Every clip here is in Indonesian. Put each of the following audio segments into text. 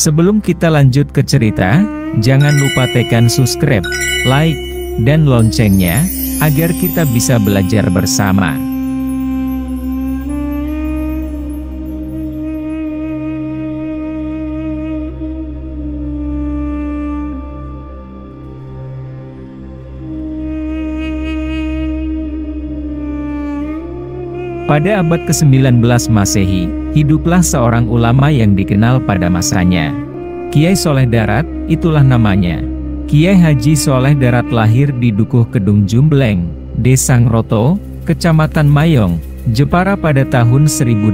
Sebelum kita lanjut ke cerita, jangan lupa tekan subscribe, like, dan loncengnya, agar kita bisa belajar bersama. Pada abad ke-19 Masehi, hiduplah seorang ulama yang dikenal pada masanya. Kiai Soleh Darat, itulah namanya. Kiai Haji Soleh Darat lahir di Dukuh Kedung Jumbleng, Desa Ngroto, Kecamatan Mayong, Jepara pada tahun 1820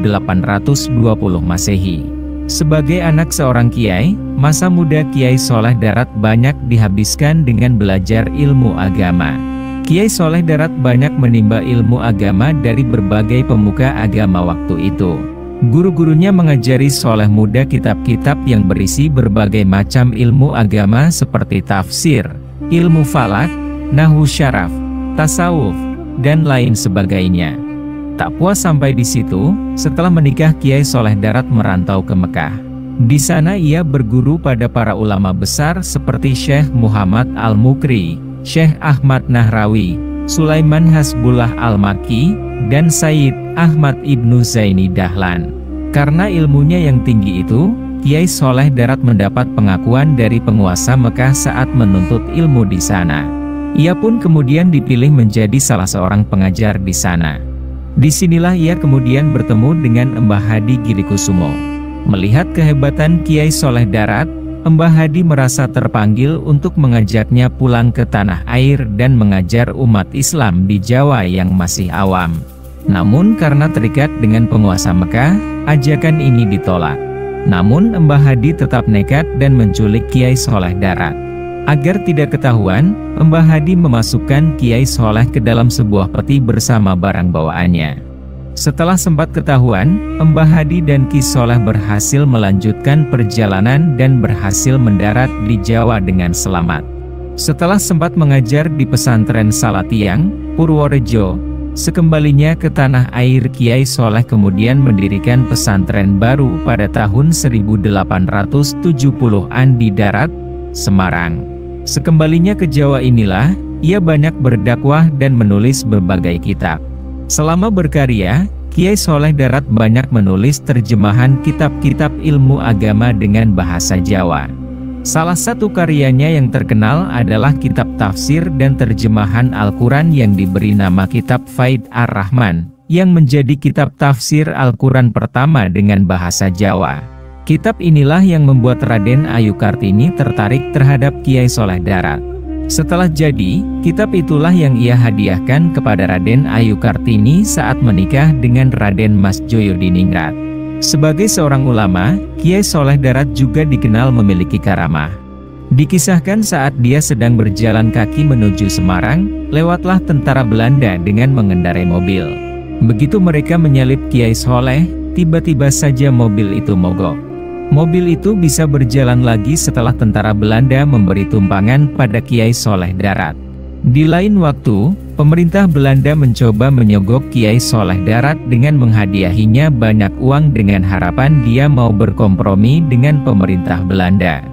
Masehi. Sebagai anak seorang kiai, masa muda Kiai Soleh Darat banyak dihabiskan dengan belajar ilmu agama. Kiai Soleh Darat banyak menimba ilmu agama dari berbagai pemuka agama waktu itu. Guru-gurunya mengajari Soleh muda kitab-kitab yang berisi berbagai macam ilmu agama seperti tafsir, ilmu falak, nahwu syaraf, tasawuf, dan lain sebagainya. Tak puas sampai di situ, setelah menikah Kiai Soleh Darat merantau ke Mekah. Di sana ia berguru pada para ulama besar seperti Syekh Muhammad Al-Mukri, Syekh Ahmad Nahrawi, Sulaiman Hasbullah Al-Makki, dan Sayyid Ahmad Ibnu Zaini Dahlan. Karena ilmunya yang tinggi itu, Kiai Soleh Darat mendapat pengakuan dari penguasa Mekah saat menuntut ilmu di sana. Ia pun kemudian dipilih menjadi salah seorang pengajar di sana. Disinilah ia kemudian bertemu dengan Mbah Hadi Girikusumo. Melihat kehebatan Kiai Soleh Darat, Mbah Hadi merasa terpanggil untuk mengajaknya pulang ke tanah air dan mengajar umat Islam di Jawa yang masih awam. Namun karena terikat dengan penguasa Mekah, ajakan ini ditolak. Namun Mbah Hadi tetap nekat dan menculik Kiai Soleh Darat. Agar tidak ketahuan, Mbah Hadi memasukkan Kiai Soleh ke dalam sebuah peti bersama barang bawaannya. Setelah sempat ketahuan, Mbah Hadi dan Ki Soleh berhasil melanjutkan perjalanan dan berhasil mendarat di Jawa dengan selamat. Setelah sempat mengajar di pesantren Salatiang, Purworejo, sekembalinya ke tanah air Kiai Soleh kemudian mendirikan pesantren baru pada tahun 1870-an di Darat, Semarang. Sekembalinya ke Jawa inilah, ia banyak berdakwah dan menulis berbagai kitab. Selama berkarya, Kiai Soleh Darat banyak menulis terjemahan kitab-kitab ilmu agama dengan bahasa Jawa. Salah satu karyanya yang terkenal adalah kitab tafsir dan terjemahan Al-Quran yang diberi nama Kitab Faid Ar-Rahman, yang menjadi kitab tafsir Al-Quran pertama dengan bahasa Jawa. Kitab inilah yang membuat Raden Ayu Kartini tertarik terhadap Kiai Soleh Darat. Setelah jadi, kitab itulah yang ia hadiahkan kepada Raden Ayu Kartini saat menikah dengan Raden Mas Joyodiningrat. Sebagai seorang ulama, Kiai Soleh Darat juga dikenal memiliki karamah. Dikisahkan saat dia sedang berjalan kaki menuju Semarang, lewatlah tentara Belanda dengan mengendarai mobil. Begitu mereka menyalip Kiai Soleh, tiba-tiba saja mobil itu mogok. Mobil itu bisa berjalan lagi setelah tentara Belanda memberi tumpangan pada Kiai Soleh Darat. Di lain waktu, pemerintah Belanda mencoba menyogok Kiai Soleh Darat dengan menghadiahinya banyak uang dengan harapan dia mau berkompromi dengan pemerintah Belanda.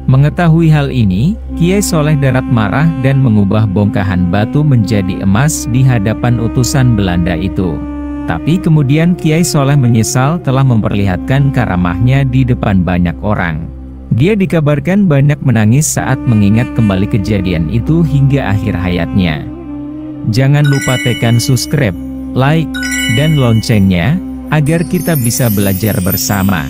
Mengetahui hal ini, Kiai Soleh Darat marah dan mengubah bongkahan batu menjadi emas di hadapan utusan Belanda itu. Tapi kemudian Kiai Soleh menyesal telah memperlihatkan karamahnya di depan banyak orang. Dia dikabarkan banyak menangis saat mengingat kembali kejadian itu hingga akhir hayatnya. Jangan lupa tekan subscribe, like, dan loncengnya, agar kita bisa belajar bersama.